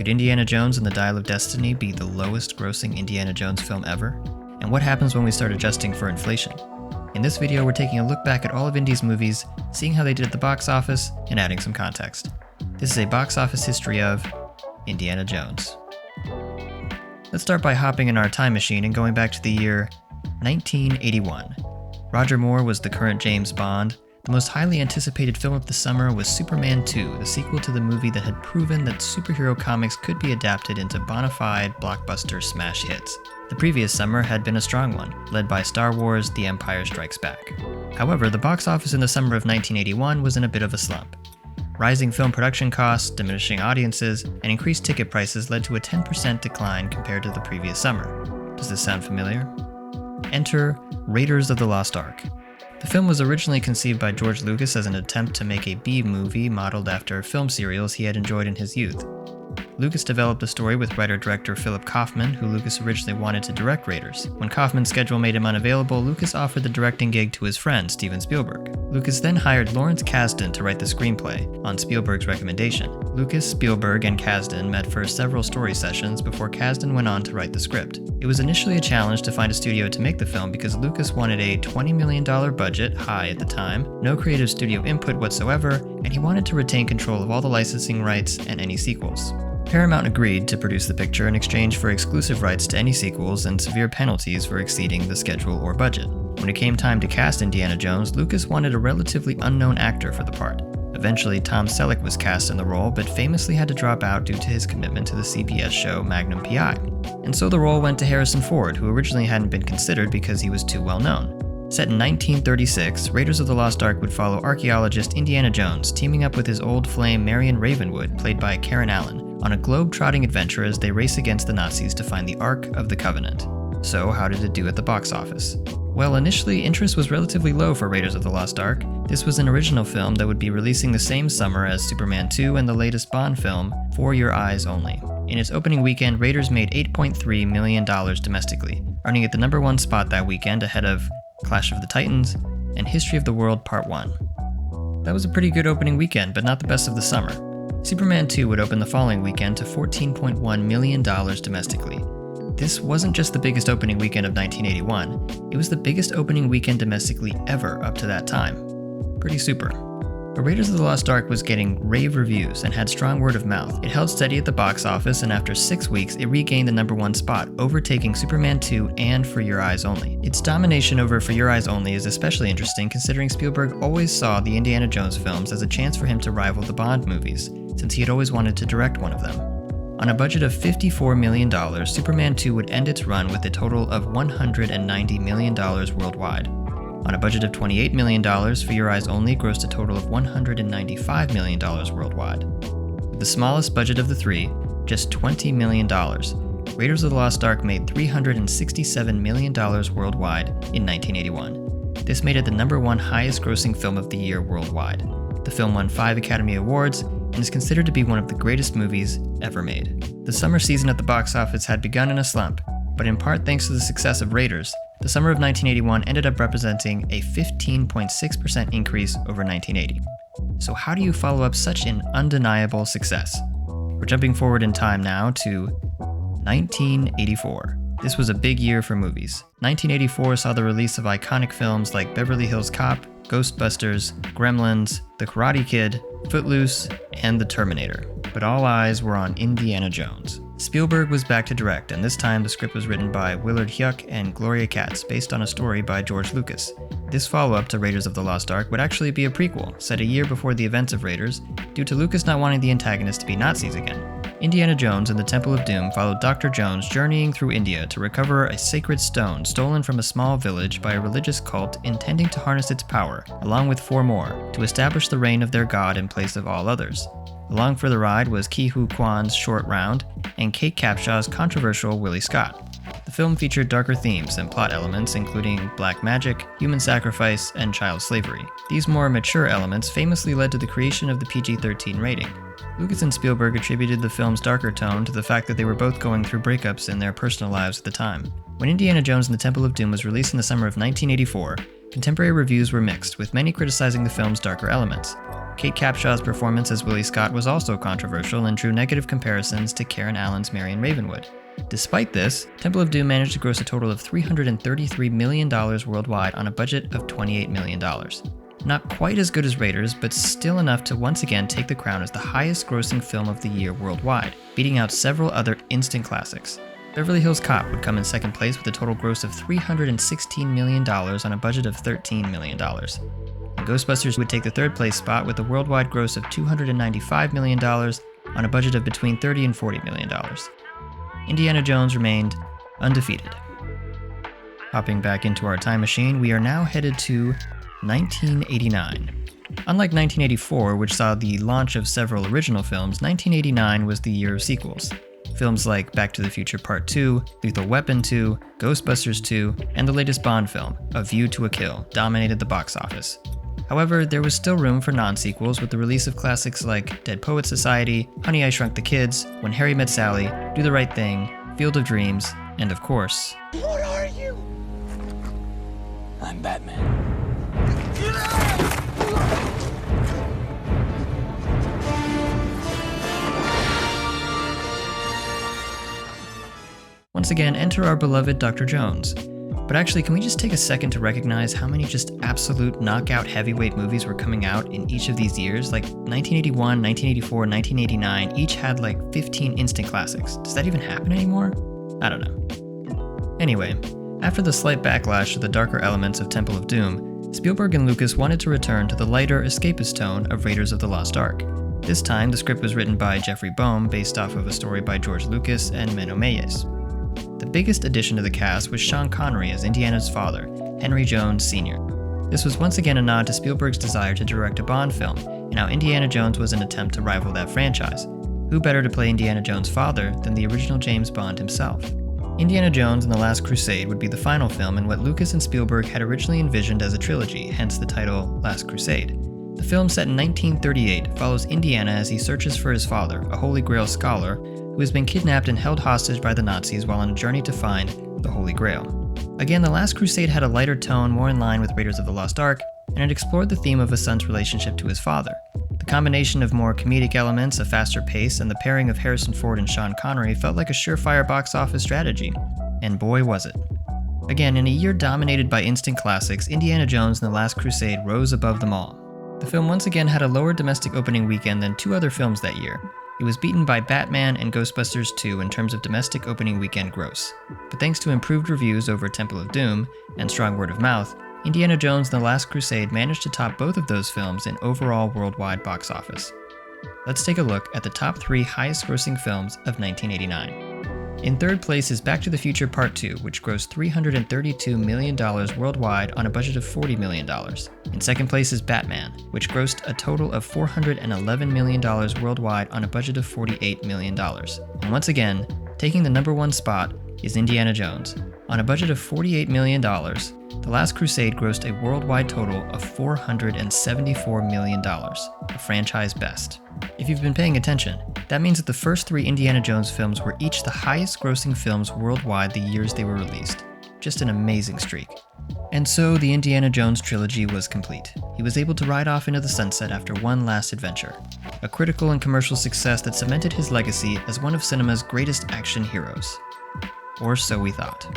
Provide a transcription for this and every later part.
Could Indiana Jones and the Dial of Destiny be the lowest grossing Indiana Jones film ever? And what happens when we start adjusting for inflation? In this video, we're taking a look back at all of Indy's movies, seeing how they did at the box office, and adding some context. This is a box office history of Indiana Jones. Let's start by hopping in our time machine and going back to the year 1981. Roger Moore was the current James Bond. The most highly anticipated film of the summer was Superman 2, the sequel to the movie that had proven that superhero comics could be adapted into bona fide blockbuster smash hits. The previous summer had been a strong one, led by Star Wars: The Empire Strikes Back. However, the box office in the summer of 1981 was in a bit of a slump. Rising film production costs, diminishing audiences, and increased ticket prices led to a 10% decline compared to the previous summer. Does this sound familiar? Enter Raiders of the Lost Ark. The film was originally conceived by George Lucas as an attempt to make a B-movie modeled after film serials he had enjoyed in his youth. Lucas developed the story with writer-director Philip Kaufman, who Lucas originally wanted to direct Raiders. When Kaufman's schedule made him unavailable, Lucas offered the directing gig to his friend, Steven Spielberg. Lucas then hired Lawrence Kasdan to write the screenplay, on Spielberg's recommendation. Lucas, Spielberg, and Kasdan met for several story sessions before Kasdan went on to write the script. It was initially a challenge to find a studio to make the film because Lucas wanted a $20 million budget, high at the time, no creative studio input whatsoever, and he wanted to retain control of all the licensing rights and any sequels. Paramount agreed to produce the picture in exchange for exclusive rights to any sequels and severe penalties for exceeding the schedule or budget. When it came time to cast Indiana Jones, Lucas wanted a relatively unknown actor for the part. Eventually, Tom Selleck was cast in the role, but famously had to drop out due to his commitment to the CBS show Magnum P.I. And so the role went to Harrison Ford, who originally hadn't been considered because he was too well known. Set in 1936, Raiders of the Lost Ark would follow archaeologist Indiana Jones teaming up with his old flame Marion Ravenwood, played by Karen Allen, on a globe-trotting adventure as they race against the Nazis to find the Ark of the Covenant. So how did it do at the box office? Well, initially interest was relatively low for Raiders of the Lost Ark. This was an original film that would be releasing the same summer as Superman 2 and the latest Bond film, For Your Eyes Only. In its opening weekend, Raiders made $8.3 million domestically, earning it the #1 spot that weekend ahead of Clash of the Titans and History of the World Part 1. That was a pretty good opening weekend, but not the best of the summer. Superman 2 would open the following weekend to $14.1 million domestically. This wasn't just the biggest opening weekend of 1981, it was the biggest opening weekend domestically ever up to that time. Pretty super. But Raiders of the Lost Ark was getting rave reviews and had strong word of mouth. It held steady at the box office, and after 6 weeks, it regained the #1 spot, overtaking Superman 2 and For Your Eyes Only. Its domination over For Your Eyes Only is especially interesting considering Spielberg always saw the Indiana Jones films as a chance for him to rival the Bond movies, since he had always wanted to direct one of them. On a budget of $54 million, Superman 2 would end its run with a total of $190 million worldwide. On a budget of $28 million, For Your Eyes Only grossed a total of $195 million worldwide. With the smallest budget of the three, just $20 million, Raiders of the Lost Ark made $367 million worldwide in 1981. This made it the #1 highest grossing film of the year worldwide. The film won 5 Academy Awards and is considered to be one of the greatest movies ever made. The summer season at the box office had begun in a slump, but in part thanks to the success of Raiders, the summer of 1981 ended up representing a 15.6% increase over 1980. So how do you follow up such an undeniable success? We're jumping forward in time now to 1984. This was a big year for movies. 1984 saw the release of iconic films like Beverly Hills Cop, Ghostbusters, Gremlins, The Karate Kid, Footloose, and The Terminator. But all eyes were on Indiana Jones. Spielberg was back to direct, and this time the script was written by Willard Huyck and Gloria Katz, based on a story by George Lucas. This follow-up to Raiders of the Lost Ark would actually be a prequel, set a year before the events of Raiders, due to Lucas not wanting the antagonist to be Nazis again. Indiana Jones and the Temple of Doom followed Dr. Jones journeying through India to recover a sacred stone stolen from a small village by a religious cult intending to harness its power, along with 4 more, to establish the reign of their god in place of all others. Along for the ride was Ke Huy Quan's Short Round and Kate Capshaw's controversial Willie Scott. The film featured darker themes and plot elements including black magic, human sacrifice, and child slavery. These more mature elements famously led to the creation of the PG-13 rating. Lucas and Spielberg attributed the film's darker tone to the fact that they were both going through breakups in their personal lives at the time. When Indiana Jones and the Temple of Doom was released in the summer of 1984, contemporary reviews were mixed, with many criticizing the film's darker elements. Kate Capshaw's performance as Willie Scott was also controversial and drew negative comparisons to Karen Allen's Marion Ravenwood. Despite this, Temple of Doom managed to gross a total of $333 million worldwide on a budget of $28 million. Not quite as good as Raiders, but still enough to once again take the crown as the highest grossing film of the year worldwide, beating out several other instant classics. Beverly Hills Cop would come in second place with a total gross of $316 million on a budget of $13 million. And Ghostbusters would take the third place spot with a worldwide gross of $295 million on a budget of between $30 and $40 million. Indiana Jones remained undefeated. Hopping back into our time machine, we are now headed to 1989. Unlike 1984, which saw the launch of several original films, 1989 was the year of sequels. Films like Back to the Future Part 2, Lethal Weapon 2, Ghostbusters 2, and the latest Bond film, A View to a Kill, dominated the box office. However, there was still room for non-sequels with the release of classics like Dead Poets Society, Honey, I Shrunk the Kids, When Harry Met Sally, Do the Right Thing, Field of Dreams, and of course... What are you? I'm Batman. Once again, enter our beloved Dr. Jones. But actually, can we just take a second to recognize how many just absolute knockout heavyweight movies were coming out in each of these years? Like 1981, 1984, 1989, each had like 15 instant classics. Does that even happen anymore? I don't know. Anyway, after the slight backlash to the darker elements of Temple of Doom, Spielberg and Lucas wanted to return to the lighter, escapist tone of Raiders of the Lost Ark. This time, the script was written by Jeffrey Boehm, based off of a story by George Lucas and Menno Meyjes. The biggest addition to the cast was Sean Connery as Indiana's father, Henry Jones Sr. This was once again a nod to Spielberg's desire to direct a Bond film, and how Indiana Jones was an attempt to rival that franchise. Who better to play Indiana Jones' father than the original James Bond himself? Indiana Jones and the Last Crusade would be the final film in what Lucas and Spielberg had originally envisioned as a trilogy, hence the title Last Crusade. The film, set in 1938, follows Indiana as he searches for his father, a Holy Grail scholar, who has been kidnapped and held hostage by the Nazis while on a journey to find the Holy Grail. Again, The Last Crusade had a lighter tone more in line with Raiders of the Lost Ark, and it explored the theme of a son's relationship to his father. The combination of more comedic elements, a faster pace, and the pairing of Harrison Ford and Sean Connery felt like a surefire box office strategy. And boy was it. Again, in a year dominated by instant classics, Indiana Jones and The Last Crusade rose above them all. The film once again had a lower domestic opening weekend than two other films that year. It was beaten by Batman and Ghostbusters 2 in terms of domestic opening weekend gross. But thanks to improved reviews over Temple of Doom and strong word of mouth, Indiana Jones and The Last Crusade managed to top both of those films in overall worldwide box office. Let's take a look at the top 3 highest grossing films of 1989. In third place is Back to the Future Part 2, which grossed $332 million worldwide on a budget of $40 million. In second place is Batman, which grossed a total of $411 million worldwide on a budget of $48 million. And once again, taking the number 1 spot is Indiana Jones. On a budget of $48 million, The Last Crusade grossed a worldwide total of $474 million, a franchise best. If you've been paying attention, that means that the first 3 Indiana Jones films were each the highest grossing films worldwide the years they were released. Just an amazing streak. And so the Indiana Jones trilogy was complete. He was able to ride off into the sunset after one last adventure. A critical and commercial success that cemented his legacy as one of cinema's greatest action heroes. Or so we thought.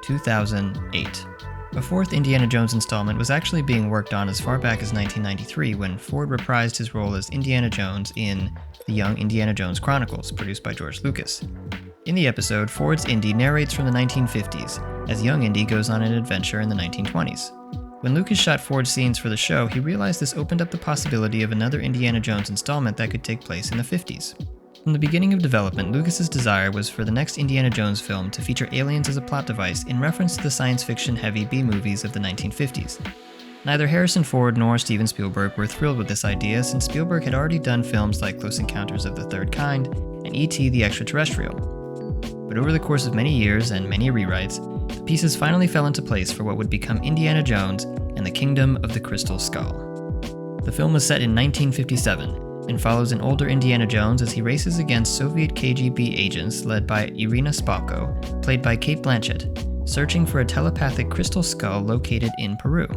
2008. A fourth Indiana Jones installment was actually being worked on as far back as 1993 when Ford reprised his role as Indiana Jones in The Young Indiana Jones Chronicles, produced by George Lucas. In the episode, Ford's Indy narrates from the 1950s, as young Indy goes on an adventure in the 1920s. When Lucas shot Ford's scenes for the show, he realized this opened up the possibility of another Indiana Jones installment that could take place in the 50s. From the beginning of development, Lucas's desire was for the next Indiana Jones film to feature aliens as a plot device in reference to the science fiction-heavy B-movies of the 1950s. Neither Harrison Ford nor Steven Spielberg were thrilled with this idea, since Spielberg had already done films like Close Encounters of the Third Kind and E.T. the Extraterrestrial. But over the course of many years and many rewrites, the pieces finally fell into place for what would become Indiana Jones and the Kingdom of the Crystal Skull. The film was set in 1957, and follows an older Indiana Jones as he races against Soviet KGB agents led by Irina Spalko, played by Cate Blanchett, searching for a telepathic crystal skull located in Peru.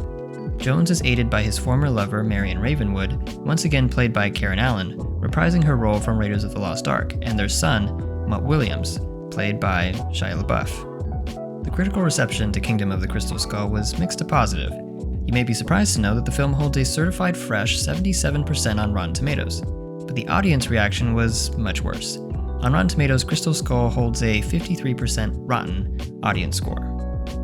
Jones is aided by his former lover, Marion Ravenwood, once again played by Karen Allen, reprising her role from Raiders of the Lost Ark, and their son, Mutt Williams, played by Shia LaBeouf. The critical reception to Kingdom of the Crystal Skull was mixed to positive. You may be surprised to know that the film holds a certified fresh 77% on Rotten Tomatoes, but the audience reaction was much worse. On Rotten Tomatoes, Crystal Skull holds a 53% rotten audience score.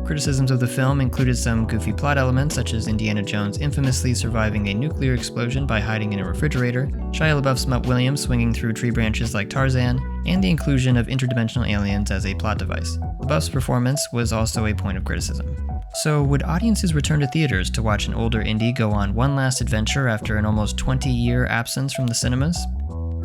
Criticisms of the film included some goofy plot elements, such as Indiana Jones infamously surviving a nuclear explosion by hiding in a refrigerator, Shia LaBeouf's Mutt Williams swinging through tree branches like Tarzan, and the inclusion of interdimensional aliens as a plot device. LaBeouf's performance was also a point of criticism. So, would audiences return to theaters to watch an older indie go on one last adventure after an almost 20-year absence from the cinemas?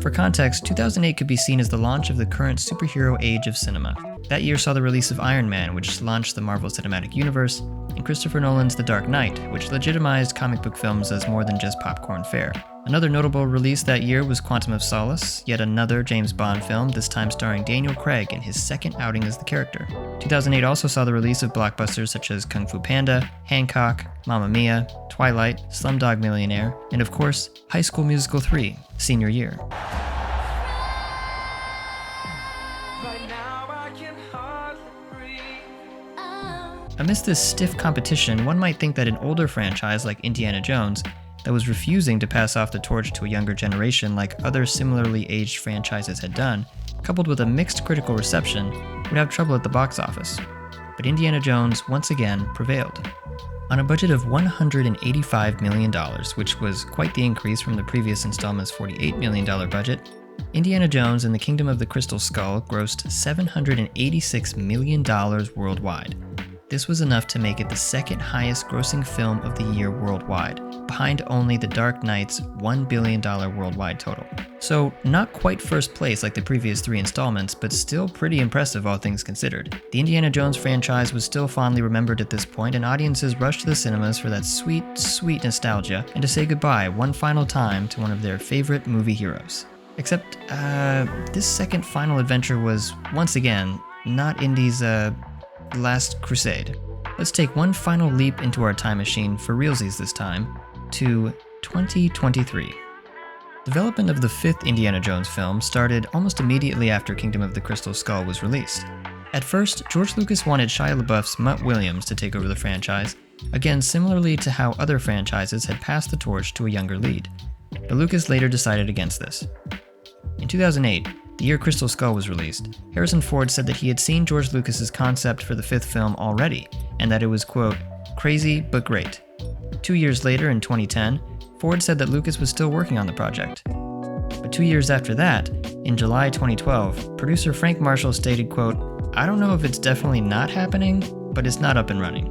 For context, 2008 could be seen as the launch of the current superhero age of cinema. That year saw the release of Iron Man, which launched the Marvel Cinematic Universe, and Christopher Nolan's The Dark Knight, which legitimized comic book films as more than just popcorn fare. Another notable release that year was Quantum of Solace, yet another James Bond film, this time starring Daniel Craig in his second outing as the character. 2008 also saw the release of blockbusters such as Kung Fu Panda, Hancock, Mamma Mia, Twilight, Slumdog Millionaire, and of course, High School Musical 3, senior year. Amidst this stiff competition, one might think that an older franchise like Indiana Jones, that was refusing to pass off the torch to a younger generation like other similarly aged franchises had done, coupled with a mixed critical reception, would have trouble at the box office. But Indiana Jones once again prevailed. On a budget of $185 million, which was quite the increase from the previous installment's $48 million budget, Indiana Jones and the Kingdom of the Crystal Skull grossed $786 million worldwide. This was enough to make it the second highest grossing film of the year worldwide, behind only The Dark Knight's $1 billion worldwide total. So, not quite first place like the previous three installments, but still pretty impressive all things considered. The Indiana Jones franchise was still fondly remembered at this point, and audiences rushed to the cinemas for that sweet, sweet nostalgia and to say goodbye one final time to one of their favorite movie heroes. Except, this second final adventure was, once again, not Indy's, last crusade. Let's take one final leap into our time machine for realsies this time, to 2023. Development of the fifth Indiana Jones film started almost immediately after Kingdom of the Crystal Skull was released. At first, George Lucas wanted Shia LaBeouf's Mutt Williams to take over the franchise, again similarly to how other franchises had passed the torch to a younger lead. But Lucas later decided against this. In 2008, the year Crystal Skull was released, Harrison Ford said that he had seen George Lucas's concept for the fifth film already, and that it was, quote, crazy but great. 2 years later, in 2010, Ford said that Lucas was still working on the project. But 2 years after that, in July 2012, producer Frank Marshall stated, quote, I don't know if it's definitely not happening, but it's not up and running.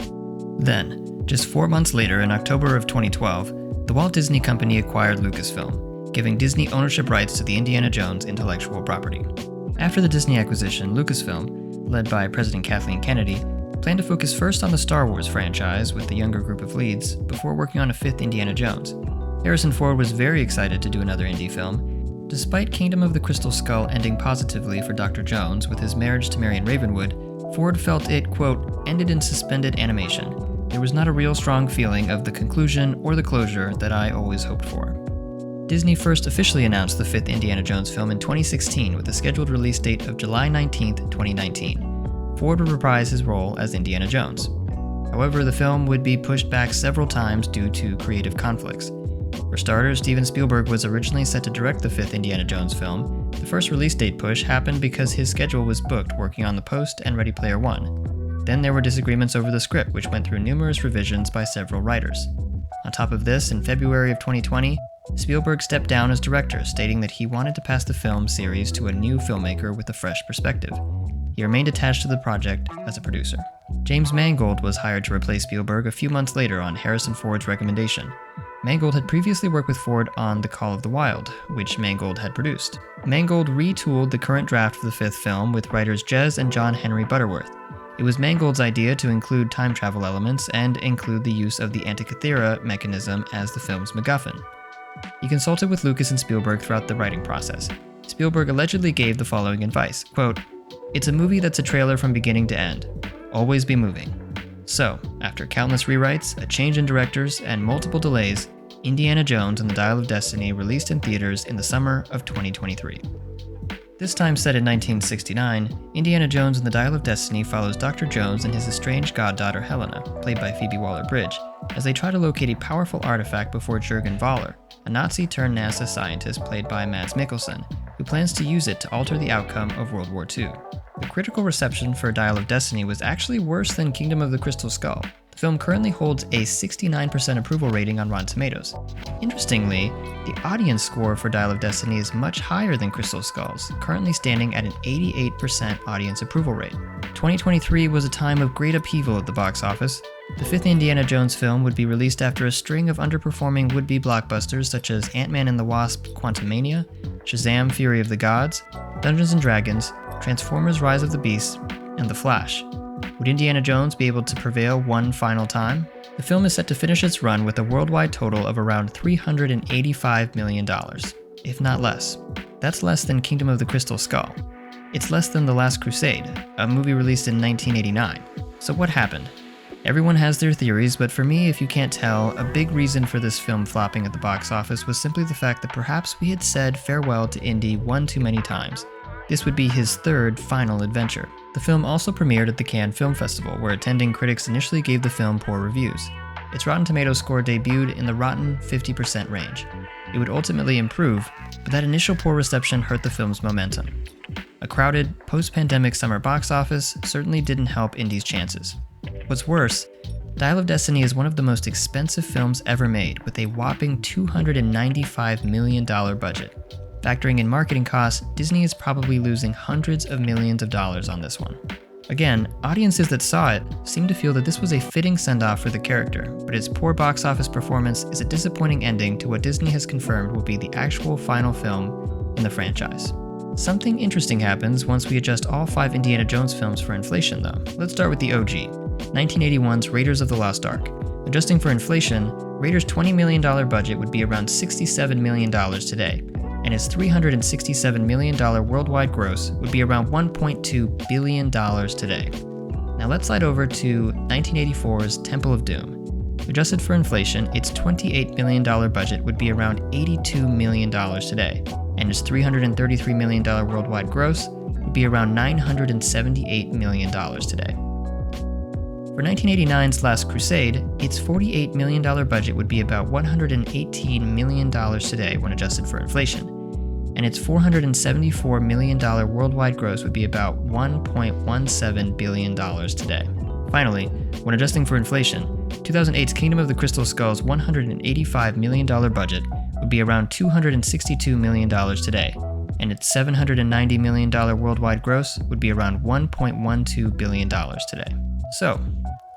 Then, just 4 months later, in October of 2012, the Walt Disney Company acquired Lucasfilm, giving Disney ownership rights to the Indiana Jones intellectual property. After the Disney acquisition, Lucasfilm, led by President Kathleen Kennedy, planned to focus first on the Star Wars franchise with the younger group of leads, before working on a fifth Indiana Jones. Harrison Ford was very excited to do another indie film. Despite Kingdom of the Crystal Skull ending positively for Dr. Jones with his marriage to Marion Ravenwood, Ford felt it, quote, ended in suspended animation. There was not a real strong feeling of the conclusion or the closure that I always hoped for. Disney first officially announced the fifth Indiana Jones film in 2016 with a scheduled release date of July 19, 2019. Ford would reprise his role as Indiana Jones. However, the film would be pushed back several times due to creative conflicts. For starters, Steven Spielberg was originally set to direct the fifth Indiana Jones film. The first release date push happened because his schedule was booked working on The Post and Ready Player One. Then there were disagreements over the script, which went through numerous revisions by several writers. On top of this, in February of 2020, Spielberg stepped down as director, stating that he wanted to pass the film series to a new filmmaker with a fresh perspective. He remained attached to the project as a producer. James Mangold was hired to replace Spielberg a few months later on Harrison Ford's recommendation. Mangold had previously worked with Ford on The Call of the Wild, which Mangold had produced. Mangold retooled the current draft of the fifth film with writers Jez and John Henry Butterworth. It was Mangold's idea to include time travel elements and include the use of the Antikythera mechanism as the film's MacGuffin. He consulted with Lucas and Spielberg throughout the writing process. Spielberg allegedly gave the following advice, quote, "It's a movie that's a trailer from beginning to end. Always be moving. So, after countless rewrites, a change in directors, and multiple delays, Indiana Jones and the Dial of Destiny released in theaters in the summer of 2023. This time set in 1969, Indiana Jones and the Dial of Destiny follows Dr. Jones and his estranged goddaughter Helena, played by Phoebe Waller-Bridge, as they try to locate a powerful artifact before Jürgen Voller, a Nazi-turned-NASA scientist played by Mads Mikkelsen, who plans to use it to alter the outcome of World War II. The critical reception for Dial of Destiny was actually worse than Kingdom of the Crystal Skull. The film currently holds a 69% approval rating on Rotten Tomatoes. Interestingly, the audience score for Dial of Destiny is much higher than Crystal Skulls, currently standing at an 88% audience approval rate. 2023 was a time of great upheaval at the box office. The fifth Indiana Jones film would be released after a string of underperforming would-be blockbusters such as Ant-Man and the Wasp: Quantumania, Shazam! Fury of the Gods, Dungeons & Dragons, Transformers: Rise of the Beasts, and The Flash. Would Indiana Jones be able to prevail one final time? The film is set to finish its run with a worldwide total of around $385 million, if not less. That's less than Kingdom of the Crystal Skull. It's less than The Last Crusade, a movie released in 1989. So what happened? Everyone has their theories, but for me, if you can't tell, a big reason for this film flopping at the box office was simply the fact that perhaps we had said farewell to Indy one too many times. This would be his third final adventure. The film also premiered at the Cannes Film Festival, where attending critics initially gave the film poor reviews. Its Rotten Tomatoes score debuted in the rotten 50% range. It would ultimately improve, but that initial poor reception hurt the film's momentum. A crowded, post-pandemic summer box office certainly didn't help Indy's chances. What's worse, Dial of Destiny is one of the most expensive films ever made, with a whopping $295 million budget. Factoring in marketing costs, Disney is probably losing hundreds of millions of dollars on this one. Again, audiences that saw it seem to feel that this was a fitting send-off for the character, but its poor box office performance is a disappointing ending to what Disney has confirmed will be the actual final film in the franchise. Something interesting happens once we adjust all 5 Indiana Jones films for inflation, though. Let's start with the OG, 1981's Raiders of the Lost Ark. Adjusting for inflation, Raiders' $20 million budget would be around $67 million today, and its $367 million worldwide gross would be around $1.2 billion today. Now let's slide over to 1984's Temple of Doom. Adjusted for inflation, its $28 million budget would be around $82 million today, and its $333 million worldwide gross would be around $978 million today. For 1989's Last Crusade, its $48 million budget would be about $118 million today when adjusted for inflation, and its $474 million worldwide gross would be about $1.17 billion today. Finally, when adjusting for inflation, 2008's Kingdom of the Crystal Skull's $185 million budget would be around $262 million today, and its $790 million worldwide gross would be around $1.12 billion today. So,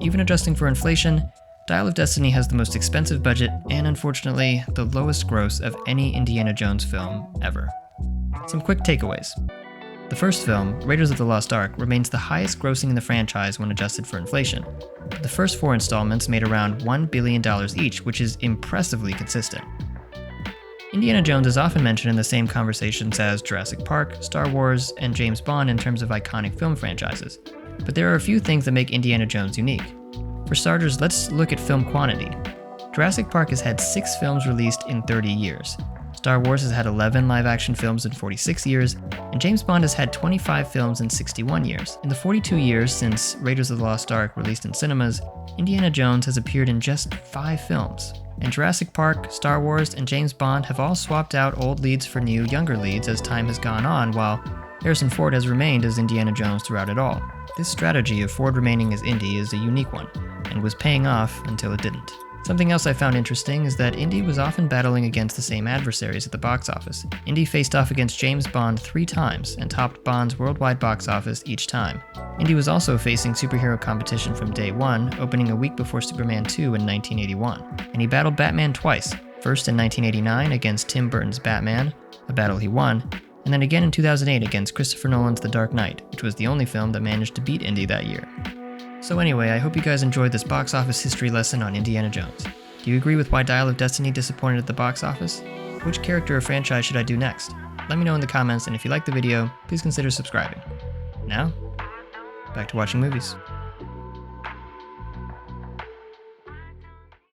even adjusting for inflation, Dial of Destiny has the most expensive budget and, unfortunately, the lowest gross of any Indiana Jones film ever. Some quick takeaways. The first film, Raiders of the Lost Ark, remains the highest grossing in the franchise when adjusted for inflation. The first 4 installments made around $1 billion each, which is impressively consistent. Indiana Jones is often mentioned in the same conversations as Jurassic Park, Star Wars, and James Bond in terms of iconic film franchises. But there are a few things that make Indiana Jones unique. For starters, let's look at film quantity. Jurassic Park has had 6 films released in 30 years. Star Wars has had 11 live-action films in 46 years, and James Bond has had 25 films in 61 years. In the 42 years since Raiders of the Lost Ark released in cinemas, Indiana Jones has appeared in just 5 films. And Jurassic Park, Star Wars, and James Bond have all swapped out old leads for new, younger leads as time has gone on, while Harrison Ford has remained as Indiana Jones throughout it all. This strategy of Ford remaining as Indy is a unique one, and was paying off until it didn't. Something else I found interesting is that Indy was often battling against the same adversaries at the box office. Indy faced off against James Bond 3 times and topped Bond's worldwide box office each time. Indy was also facing superhero competition from day one, opening a week before Superman 2 in 1981. And he battled Batman twice, first in 1989 against Tim Burton's Batman, a battle he won, and then again in 2008 against Christopher Nolan's The Dark Knight, which was the only film that managed to beat Indy that year. So anyway, I hope you guys enjoyed this box office history lesson on Indiana Jones. Do you agree with why Dial of Destiny disappointed at the box office? Which character or franchise should I do next? Let me know in the comments, and if you liked the video, please consider subscribing. Now, back to watching movies.